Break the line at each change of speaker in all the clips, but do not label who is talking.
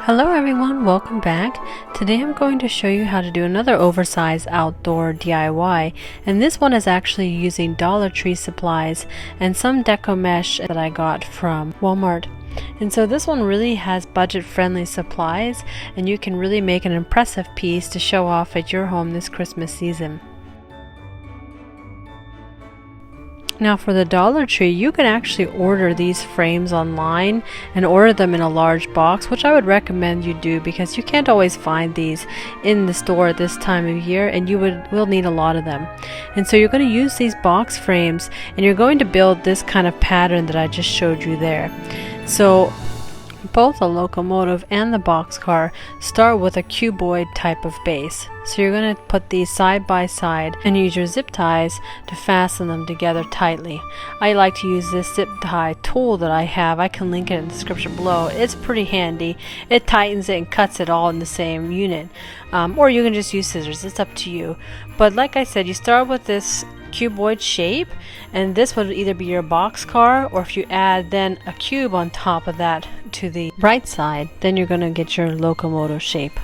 Hello everyone, welcome back. Today I'm going to show you how to do another oversized outdoor DIY, and this one is actually using Dollar Tree supplies and some deco mesh that I got from Walmart. And so this one really has budget-friendly supplies, and you can really make an impressive piece to show off at your home this Christmas season. Now for the Dollar Tree, you can actually order these frames online and order them in a large box, which I would recommend you do because you can't always find these in the store at this time of year, and you will need a lot of them. And so you're going to use these box frames and you're going to build this kind of pattern that I just showed you there. So both the locomotive and the boxcar start with a cuboid type of base. So you're going to put these side by side and use your zip ties to fasten them together tightly. I like to use this zip tie tool that I have. I can link it in the description below. It's pretty handy. It tightens it and cuts it all in the same unit. Or you can just use scissors. It's up to you. But like I said, you start with this cuboid shape, and this would either be your boxcar, or if you add then a cube on top of that to the right side, then you're going to get your locomotive shape.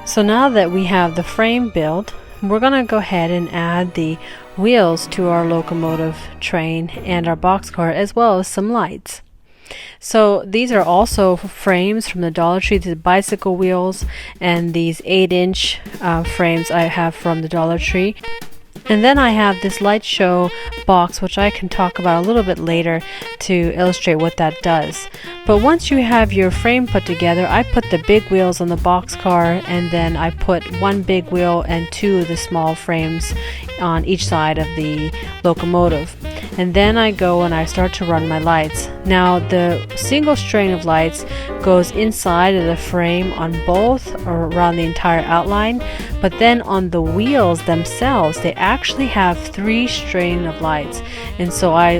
So now that we have the frame built, we're going to go ahead and add the wheels to our locomotive train and our boxcar, as well as some lights. So these are also frames from the Dollar Tree, the bicycle wheels, and these 8-inch frames I have from the Dollar Tree. And then I have this light show box, which I can talk about a little bit later to illustrate what that does. But once you have your frame put together, I put the big wheels on the boxcar, and then I put one big wheel and two of the small frames on each side of the locomotive. And then I go and I start to run my lights. Now the single string of lights goes inside of the frame on both or around the entire outline, but then on the wheels themselves they actually have 3 strings of lights. And so I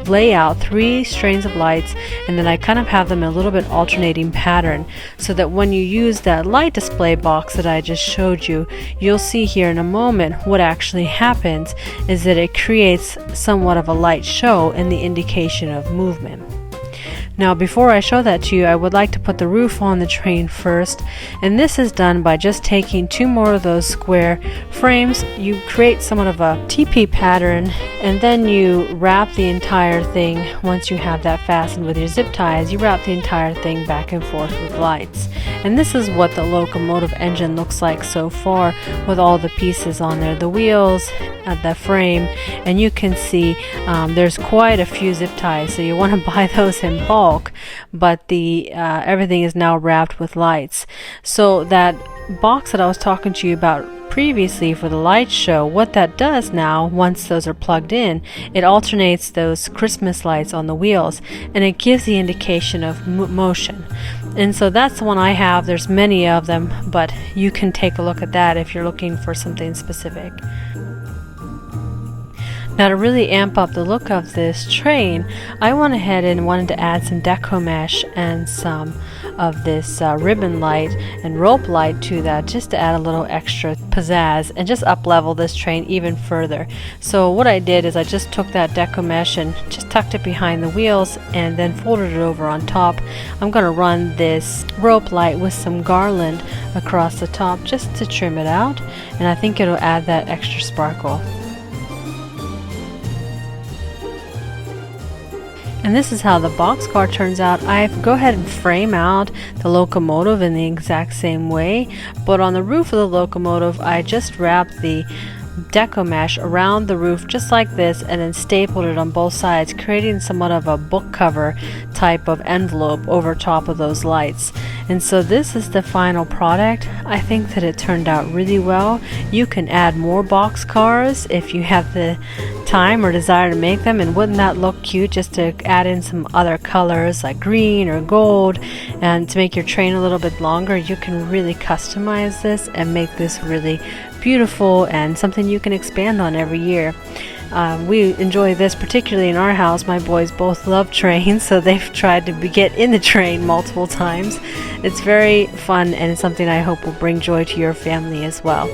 lay out 3 strings of lights, and then I kind of have them in a little bit alternating pattern, so that when you use that light display box that I just showed you, you'll see here in a moment what actually happens is that it creates somewhat of a light show and the indication of movement. Now before I show that to you, I would like to put the roof on the train first, and this is done by just taking 2 more of those square frames. You create somewhat of a teepee pattern, and then you wrap the entire thing. Once you have that fastened with your zip ties, you wrap the entire thing back and forth with lights. And this is what the locomotive engine looks like so far, with all the pieces on there, the wheels, the frame, and you can see there's quite a few zip ties, so you want to buy those in bulk. But the everything is now wrapped with lights. So that box that I was talking to you about previously for the light show, what that does now, once those are plugged in, it alternates those Christmas lights on the wheels, and it gives the indication of motion. And so that's the one I have. There's many of them, but you can take a look at that if you're looking for something specific. Now to really amp up the look of this train, I went ahead and wanted to add some deco mesh and some of this ribbon light and rope light to that, just to add a little extra pizzazz and just up level this train even further. So what I did is I just took that deco mesh and just tucked it behind the wheels and then folded it over on top. I'm going to run this rope light with some garland across the top just to trim it out, and I think it'll add that extra sparkle. And this is how the boxcar turns out. I go ahead and frame out the locomotive in the exact same way, but on the roof of the locomotive I just wrapped the deco mesh around the roof just like this, and then stapled it on both sides, creating somewhat of a book cover type of envelope over top of those lights. And so this is the final product. I think that it turned out really well. You can add more box cars if you have the time or desire to make them, and wouldn't that look cute just to add in some other colors like green or gold, and to make your train a little bit longer. You can really customize this and make this really beautiful and something you can expand on every year. We enjoy this particularly in our house. My boys both love trains, so they've tried to get in the train multiple times. It's very fun, and it's something I hope will bring joy to your family as well.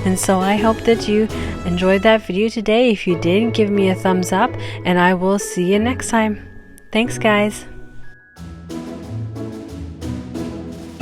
And so I hope that you enjoyed that video today. If you did, give me a thumbs up, and I will see you next time. Thanks, guys.